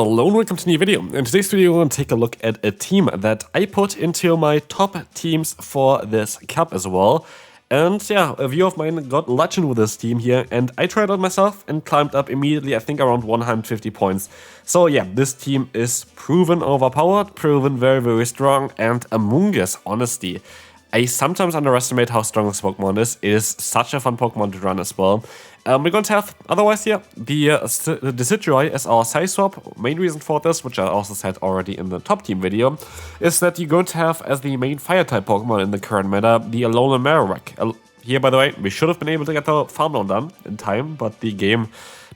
Hello and welcome to a new video. In today's video, we're going to take a look at a team that I put into my top teams for this cup as well. And yeah, a viewer of mine got legend with this team here, and I tried out myself and climbed up immediately, I think around 150 points. So yeah, this team is proven overpowered, proven very, very strong, and Among Us, honestly, I sometimes underestimate how strong this Pokemon is. It is such a fun Pokemon to run as well. We're going to have, otherwise here, the Decidueye as our size swap. Main reason for this, which I also said already in the top team video, is that you're going to have as the main fire-type Pokemon in the current meta, the Alolan Marowak. Here, by the way, we should have been able to get the farm down done in time, but the game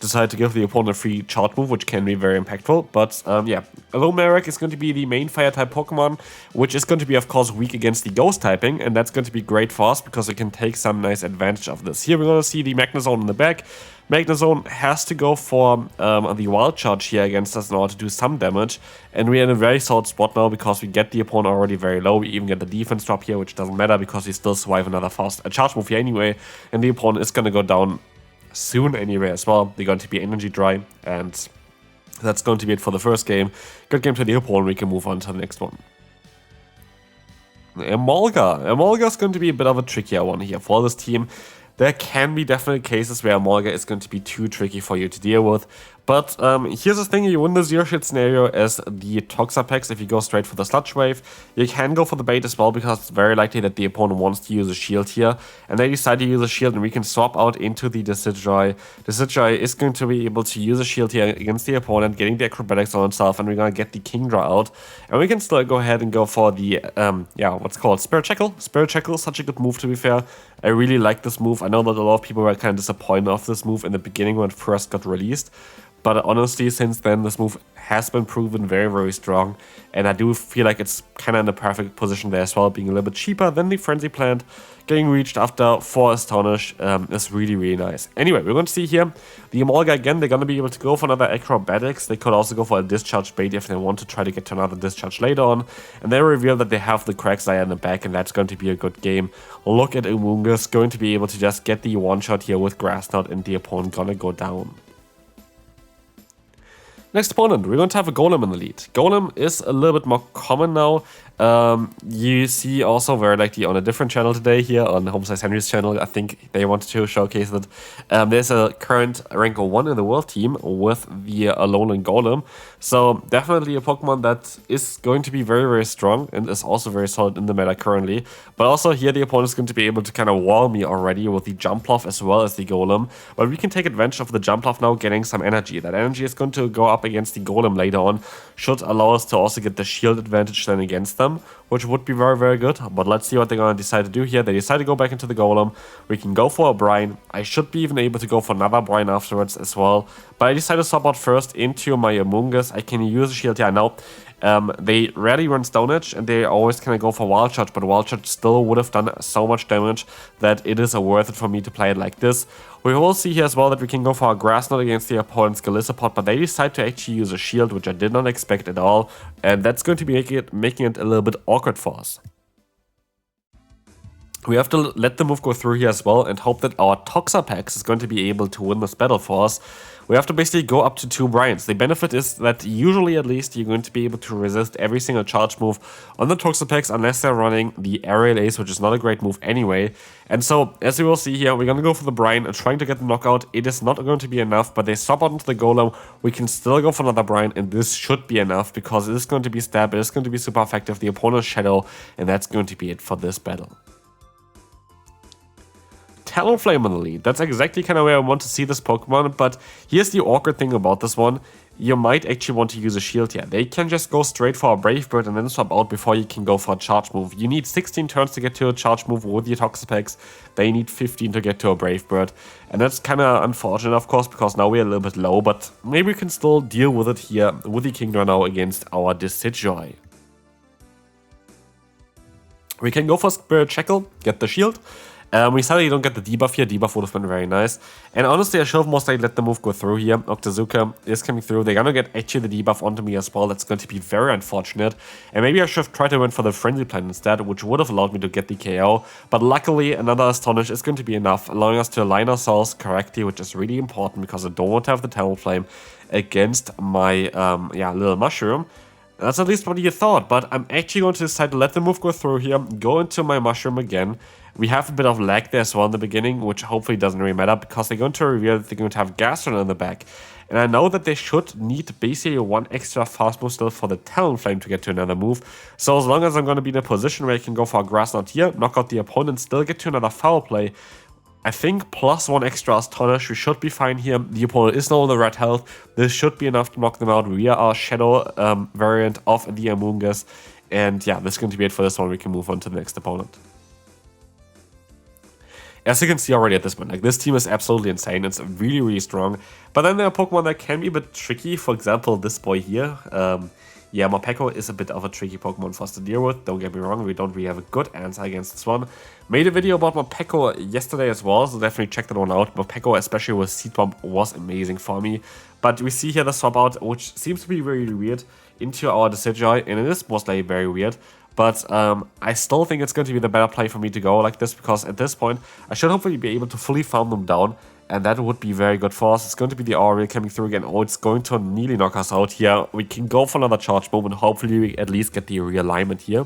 decided to give the opponent a free charge move, which can be very impactful. But yeah, Alolan Marowak is going to be the main fire-type Pokemon, which is going to be, of course, weak against the Ghost typing, and that's going to be great for us because we can take some nice advantage of this. Here we're going to see the Magnezone in the back. Magnezone has to go for the Wild Charge here against us in order to do some damage, and we're in a very solid spot now because we get the opponent already very low. We even get the defense drop here, which doesn't matter because we still survive another fast charge move here anyway, and the opponent is going to go down soon anyway as well. They're going to be energy dry, and that's going to be it for the first game. Good game to the opponent, we can move on to the next one. Emolga is going to be a bit of a trickier one here for this team. There can be definite cases where Emolga is going to be too tricky for you to deal with. But here's the thing, you win the zero shit scenario as the Toxapex if you go straight for the Sludge Wave. You can go for the bait as well because it's very likely that the opponent wants to use a shield here. And they decide to use a shield and we can swap out into the Decidueye. Decidueye is going to be able to use a shield here against the opponent, getting the acrobatics on itself, and we're going to get the Kingdra out. And we can still go ahead and go for the, what's called Spirit Shackle. Spirit Shackle is such a good move, to be fair. I really like this move. I know that a lot of people were kind of disappointed of this move in the beginning when it first got released. But honestly, since then, this move has been proven very, very strong. And I do feel like it's kind of in the perfect position there as well, being a little bit cheaper than the Frenzy Plant. Getting reached after 4 Astonish is really, really nice. Anyway, we're going to see here the Emolga again. They're going to be able to go for another Acrobatics. They could also go for a Discharge Bait if they want to try to get to another Discharge later on. And they reveal that they have the Quagsire in the back, and that's going to be a good game. Look at Among Us going to be able to just get the one-shot here with Grass Knot, and the opponent gonna go down. Next opponent, we're going to have a Golem in the lead. Golem is a little bit more common now. You see also very likely on a different channel today here, on Homesize Henry's channel, I think they wanted to showcase that. There's a current rank 1 in the world team with the Alolan Golem. So definitely a Pokemon that is going to be very, very strong and is also very solid in the meta currently. But also here the opponent is going to be able to kind of wall me already with the Jumpluff as well as the Golem. But we can take advantage of the Jumpluff now, getting some energy. That energy is going to go up against the Golem later on. Should allow us to also get the shield advantage then against them, which would be very, very good. But let's see what they're going to decide to do here. They decide to go back into the Golem. We can go for a Brine. I should be even able to go for another Brine afterwards as well. But I decided to swap out first into my Among Us. I can use a shield here now. They rarely run Stone Edge, and they always kind of go for Wild Charge, but Wild Charge still would have done so much damage that it is worth it for me to play it like this. We will see here as well that we can go for a Grass Knot against the opponent's Galissapod, but they decide to actually use a shield, which I did not expect at all, and that's going to be making it a little bit awkward for us. We have to let the move go through here as well and hope that our Toxapex is going to be able to win this battle for us. We have to basically go up to 2 Brines. The benefit is that usually at least you're going to be able to resist every single charge move on the Toxapex unless they're running the Aerial Ace, which is not a great move anyway. And so, as you will see here, we're going to go for the Brine and trying to get the knockout. It is not going to be enough, but they swap out into the Golem. We can still go for another Brine, and this should be enough because it is going to be stab, it is going to be super effective, the opponent's Shadow, and that's going to be it for this battle. Talonflame on the lead. That's exactly kind of where I want to see this Pokemon, but here's the awkward thing about this one. You might actually want to use a shield here. They can just go straight for a Brave Bird and then swap out before you can go for a charge move. You need 16 turns to get to a charge move with your Toxapex. They need 15 to get to a Brave Bird. And that's kind of unfortunate, of course, because now we're a little bit low, but maybe we can still deal with it here with the Kingdra now against our Decidueye. We can go for Spirit Shackle, get the shield. We sadly don't get the debuff here. Debuff would have been very nice. And honestly, I should have most likely let the move go through here. Octazooka is coming through. They're gonna get actually the debuff onto me as well. That's going to be very unfortunate. And maybe I should have tried to went for the Frenzy Plant instead, which would have allowed me to get the KO. But luckily, another Astonish is going to be enough, allowing us to align ourselves correctly, which is really important because I don't want to have the Talonflame against my little mushroom. That's at least what you thought, but I'm actually going to decide to let the move go through here, go into my mushroom again. We have a bit of lag there as well in the beginning, which hopefully doesn't really matter because they're going to reveal that they're going to have Gastron in the back. And I know that they should need basically one extra fast move still for the Talonflame to get to another move. So as long as I'm going to be in a position where I can go for a Grass Knot here, knock out the opponent, still get to another foul play, I think plus one extra Astonish, we should be fine here. The opponent is now on the red health. This should be enough to knock them out. We are our Shadow variant of the Among Us. And yeah, this is going to be it for this one. We can move on to the next opponent. As you can see already at this point, like this team is absolutely insane. It's really, really strong. But then there are Pokemon that can be a bit tricky. For example, this boy here. Yeah, Morpeko is a bit of a tricky Pokemon for us to deal with. Don't get me wrong, we don't really have a good answer against this one. Made a video about Morpeko yesterday as well, so definitely check that one out. Morpeko, especially with Seed Bomb, was amazing for me. But we see here the swap out, which seems to be really weird, into our Decidueye, and it is most likely very weird. But I still think it's going to be the better play for me to go like this, because at this point, I should hopefully be able to fully farm them down. And that would be very good for us. It's going to be the Aura coming through again. Oh, it's going to nearly knock us out here. We can go for another charge move and hopefully we at least get the realignment here.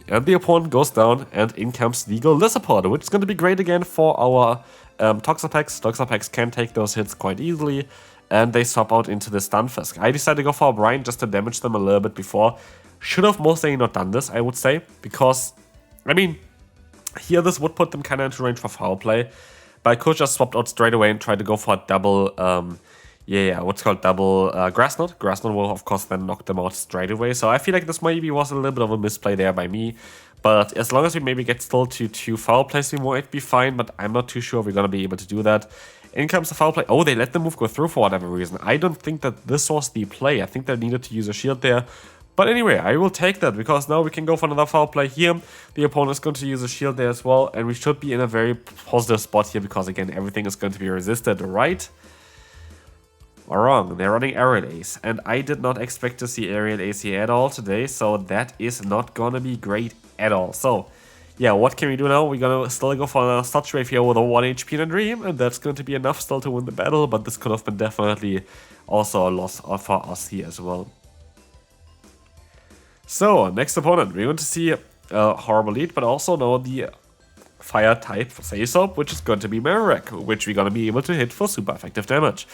And the opponent goes down and in comes the Golisopod, which is going to be great again for our Toxapex. Toxapex can take those hits quite easily. And they swap out into the Stunfisk. I decided to go for a Brine just to damage them a little bit before. Should have most likely not done this, I would say. Because, I mean, here this would put them kind of into range for foul play. But I could just swapped out straight away and try to go for a double, double Grass Knot. Grass Knot will, of course, then knock them out straight away. So I feel like this maybe was a little bit of a misplay there by me. But as long as we maybe get still to 2 foul plays, we might be fine. But I'm not too sure we're going to be able to do that. In comes the foul play. Oh, they let the move go through for whatever reason. I don't think that this was the play. I think they needed to use a shield there. But anyway, I will take that, because now we can go for another foul play here. The opponent is going to use a shield there as well, and we should be in a very positive spot here, because again, everything is going to be resisted, right? Or wrong, they're running Aerial Ace, and I did not expect to see Aerial Ace here at all today, so that is not gonna be great at all. So, yeah, what can we do now? We're gonna still go for a Sludge Wave here with a 1 HP in a Dream, and that's going to be enough still to win the battle, but this could have been definitely also a loss for us here as well. So, next opponent, we're going to see a horrible lead, but also now the fire type Say-Soap, which is going to be Marowak, which we're going to be able to hit for super effective damage.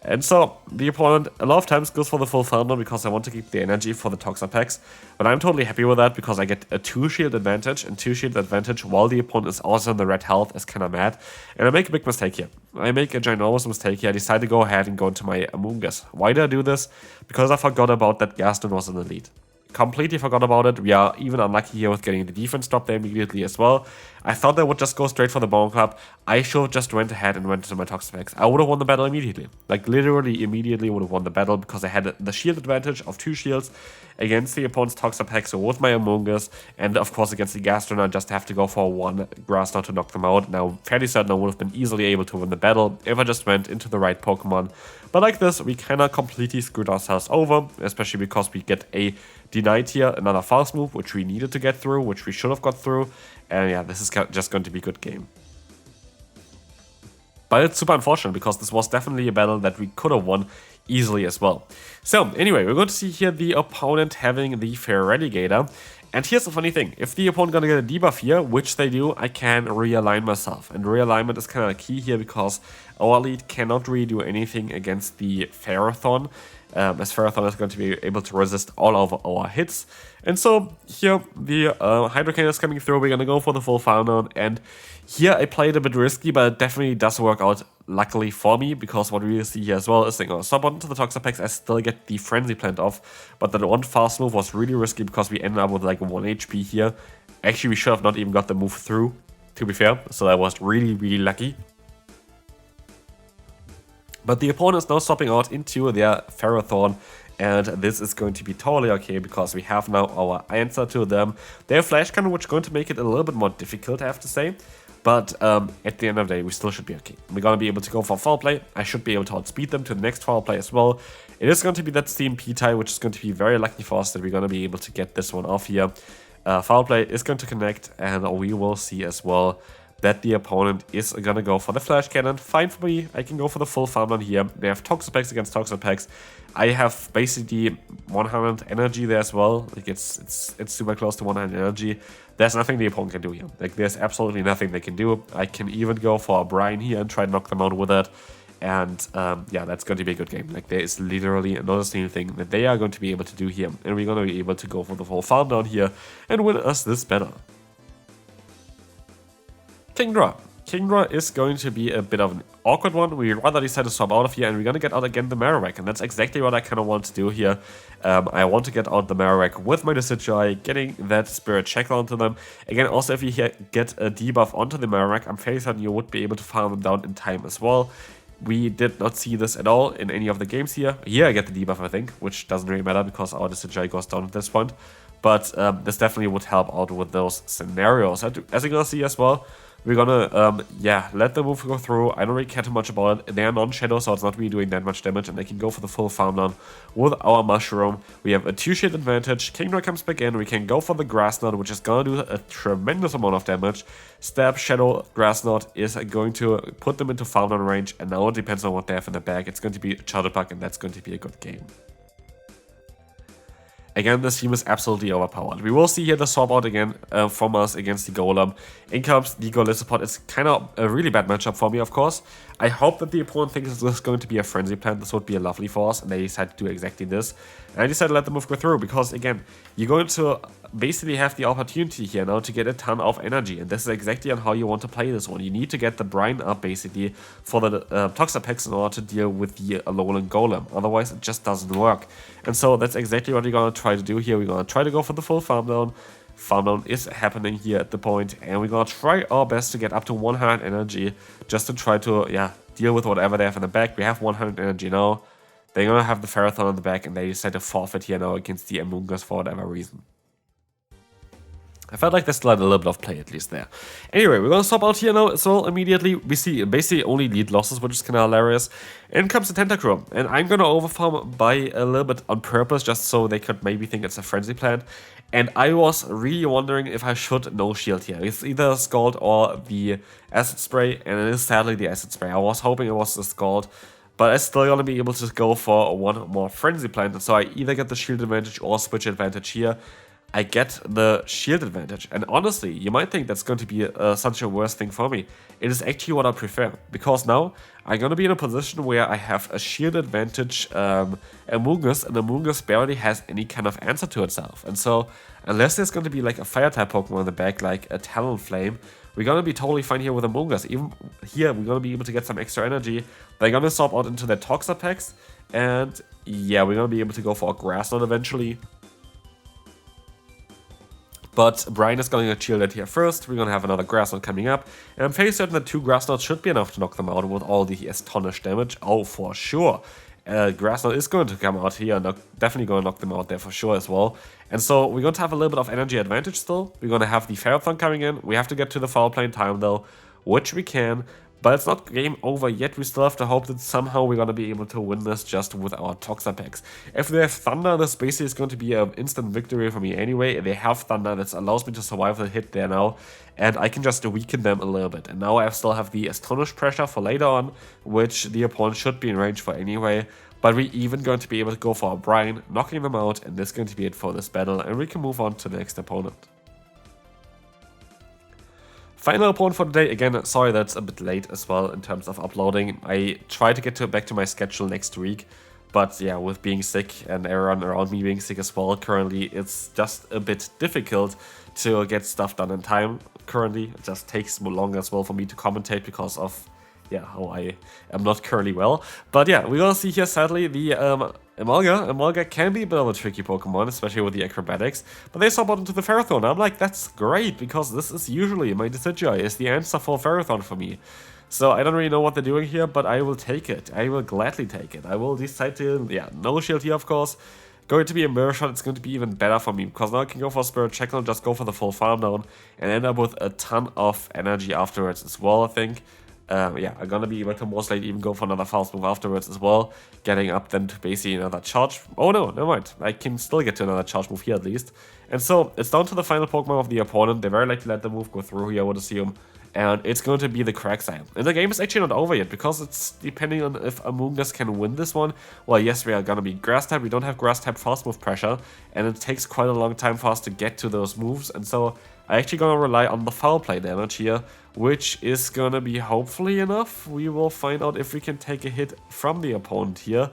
And so, the opponent a lot of times goes for the full Thunder because I want to keep the energy for the Toxapex, but I'm totally happy with that because I get a 2 shield advantage, and 2 shield advantage while the opponent is also in the red health is kinda mad. And I make a big mistake here. I make a ginormous mistake here. I decide to go ahead and go into my Among Us. Why did I do this? Because I forgot about that Gaston was in the lead. Completely forgot about it. We are even unlucky here with getting the defense drop there immediately as well. I thought they would just go straight for the Bone Club. I should have just went ahead and went to my Toxapex. I would have won the battle immediately. Like, literally immediately would have won the battle because I had the shield advantage of 2 shields against the opponent's Toxapex, so with my Among Us, and of course against the Gastron, I just have to go for 1 Grass Knot to knock them out. Now, fairly certain I would have been easily able to win the battle if I just went into the right Pokemon. But like this, we kinda completely screwed ourselves over, especially because we get a denied here, another fast move, which we needed to get through, which we should have got through. And yeah, this is just going to be a good game. But it's super unfortunate because this was definitely a battle that we could have won easily as well. So anyway, we're going to see here the opponent having the Feraligatr. And here's the funny thing, if the opponent gonna get a debuff here, which they do, I can realign myself. And realignment is kind of key here because our lead cannot really do anything against the Ferrothorn, as Ferrothorn is going to be able to resist all of our hits. And so here the Hydro Cannon is coming through, we're gonna go for the full Fountain, and here I played a bit risky, but it definitely does work out luckily for me, because what we will see here as well is they go sub onto the Toxapex, I still get the Frenzy Plant off, but that one fast move was really risky because we ended up with like 1 HP here. Actually, we should have not even got the move through, to be fair, so that was really, really lucky. But the opponent is now swapping out into their Ferrothorn, And this is going to be totally okay because we have now our answer to them. They have Flash Cannon, which is going to make it a little bit more difficult, I have to say. But at the end of the day, we still should be okay. We're going to be able to go for foul play. I should be able to outspeed them to the next foul play as well. It is going to be that Steam P-tie, which is going to be very lucky for us that we're going to be able to get this one off here. Foul play is going to connect, and we will see as well that the opponent is going to go for the Flash Cannon. Fine for me, I can go for the full farmland here. They have Toxapex against Toxapex. I have basically 100 energy there as well. Like it's super close to 100 energy. There's nothing the opponent can do here. Like there's absolutely nothing they can do. I can even go for a Brian here and try to knock them out with it. And yeah, that's going to be a good game. Like there is literally not a single thing that they are going to be able to do here. And we're going to be able to go for the full farm down here and win us this battle. Kingdra. Kingdra is going to be a bit of an awkward one. We rather decide to swap out of here, and we're going to get out again the Marowak, and that's exactly what I kind of want to do here. I want to get out the Marowak with my Decidueye, getting that Spirit Shackle onto them. Again, also if you get a debuff onto the Marowak, I'm fairly certain you would be able to farm them down in time as well. We did not see this at all in any of the games here. Here I get the debuff, I think, which doesn't really matter because our Decidueye goes down at this point. But this definitely would help out with those scenarios. As you're going to see as well, we're gonna, yeah, let the move go through. I don't really care too much about it. They are non-shadow, so it's not really doing that much damage, and they can go for the full farmland with our Mushroom. We have a 2-shield advantage. Kingdra comes back in. We can go for the Grass Knot, which is gonna do a tremendous amount of damage. Stab, Shadow, Grass Knot is going to put them into farmland range, and now it depends on what they have in the bag. It's going to be Charterpack, and that's going to be a good game. Again, this team is absolutely overpowered. We will see here the swap out again from us against the Golem. In comes the Golisopod. It's kind of a really bad matchup for me, of course. I hope that the opponent thinks this is going to be a frenzy plant. This would be a lovely for us, and they decided to do exactly this. And I decided to let the move go through because, again, you're going to basically have the opportunity here now to get a ton of energy, and this is exactly on how you want to play this one. You need to get the brine up basically for the Toxapex in order to deal with the Alolan Golem, otherwise it just doesn't work. And so that's exactly what we're going to try to do here. We're going to try to go for the full farm down. Farm down is happening here at the point, and we're going to try our best to get up to 100 energy just to try to, yeah, deal with whatever they have in the back. We have 100 energy now. They're going to have the Ferrothorn on the back, and they decide to forfeit here now against the Amoonguss for whatever reason. I felt like they still had a little bit of play at least there. Anyway, we're gonna swap out here now as well immediately. We see basically only lead losses, which is kind of hilarious. In comes the Tentacruel, and I'm gonna overfarm by a little bit on purpose just so they could maybe think it's a frenzy plant. And I was really wondering if I should no shield here. It's either Scald or the Acid Spray, and it is sadly the Acid Spray. I was hoping it was the Scald, but I'm still gonna be able to go for one more frenzy plant, and so I either get the shield advantage or switch advantage here. I get the shield advantage, and honestly, you might think that's going to be such a worse thing for me. It is actually what I prefer, because now I'm going to be in a position where I have a shield advantage Amoonguss, and Amoonguss barely has any kind of answer to itself. And so, unless there's going to be like a fire-type Pokemon in the back, like a Talonflame, we're going to be totally fine here with Amoonguss. Even here, we're going to be able to get some extra energy. They're going to swap out into their Toxapex, and yeah, we're going to be able to go for a Grass Knot eventually. But Brian is going to get shielded here first. We're going to have another Grass Knot coming up. And I'm fairly certain that 2 Grass Knots should be enough to knock them out with all the astonished damage. Oh, for sure. Grass Knot is going to come out here and definitely going to knock them out there for sure as well. And so we're going to have a little bit of energy advantage still. We're going to have the Ferrothorn coming in. We have to get to the foul play in time though, which we can. But it's not game over yet. We still have to hope that somehow we're going to be able to win this just with our Toxapex. If they have Thunder, this basically is going to be an instant victory for me anyway. They have Thunder, that allows me to survive the hit there now. And I can just weaken them a little bit. And now I still have the Astonish Pressure for later on, which the opponent should be in range for anyway. But we're even going to be able to go for a Brian, knocking them out. And this is going to be it for this battle. And we can move on to the next opponent. Final opponent for today. Again, sorry that's a bit late as well in terms of uploading. I try to get back to my schedule next week, but yeah, with being sick and everyone around me being sick as well, currently it's just a bit difficult to get stuff done in time. Currently, it just takes longer as well for me to commentate because of how I am not currently well. But yeah, we're gonna see here sadly the Emolga. Emolga can be a bit of a tricky Pokemon, especially with the acrobatics, but they swap out into the Ferrothorn. I'm like, that's great, because this is usually my Decidueye is the answer for Ferrothorn for me. So I don't really know what they're doing here, but I will take it. I will gladly take it. I will decide to, yeah, no shield here, of course. Going to be a mirror shot, it's going to be even better for me, because now I can go for Spirit Shackle and just go for the full farm down, and end up with a ton of energy afterwards as well, I think. Yeah, I'm gonna be able to most likely even go for another fast move afterwards as well, getting up then to basically another charge. Oh no, never mind. I can still get to another charge move here at least. And so it's down to the final Pokemon of the opponent. They very likely let the move go through here, I would assume. And it's going to be the Quagsire. And the game is actually not over yet, because it's depending on if Amoonguss can win this one. Well, yes, we are going to be Grass type. We don't have Grass type fast move pressure, and it takes quite a long time for us to get to those moves. And so I'm actually going to rely on the Foul Play damage here, which is going to be hopefully enough. We will find out if we can take a hit from the opponent here.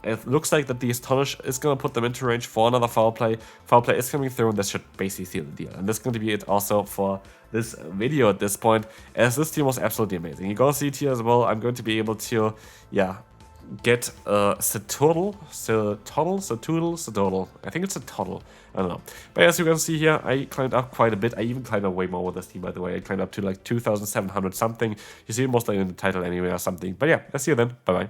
It looks like that the Astonish is going to put them into range for another Foul Play. Foul Play is coming through, and this should basically seal the deal. And this is going to be it also for this video at this point, as this team was absolutely amazing. You're going to see it here as well. I'm going to be able to, yeah, get Satoodle. I think it's a Toddle. I don't know. But as you can see here, I climbed up quite a bit. I even climbed up way more with this team, by the way. I climbed up to like 2,700 something. You see it most likely in the title anyway or something. But yeah, I'll see you then. Bye-bye.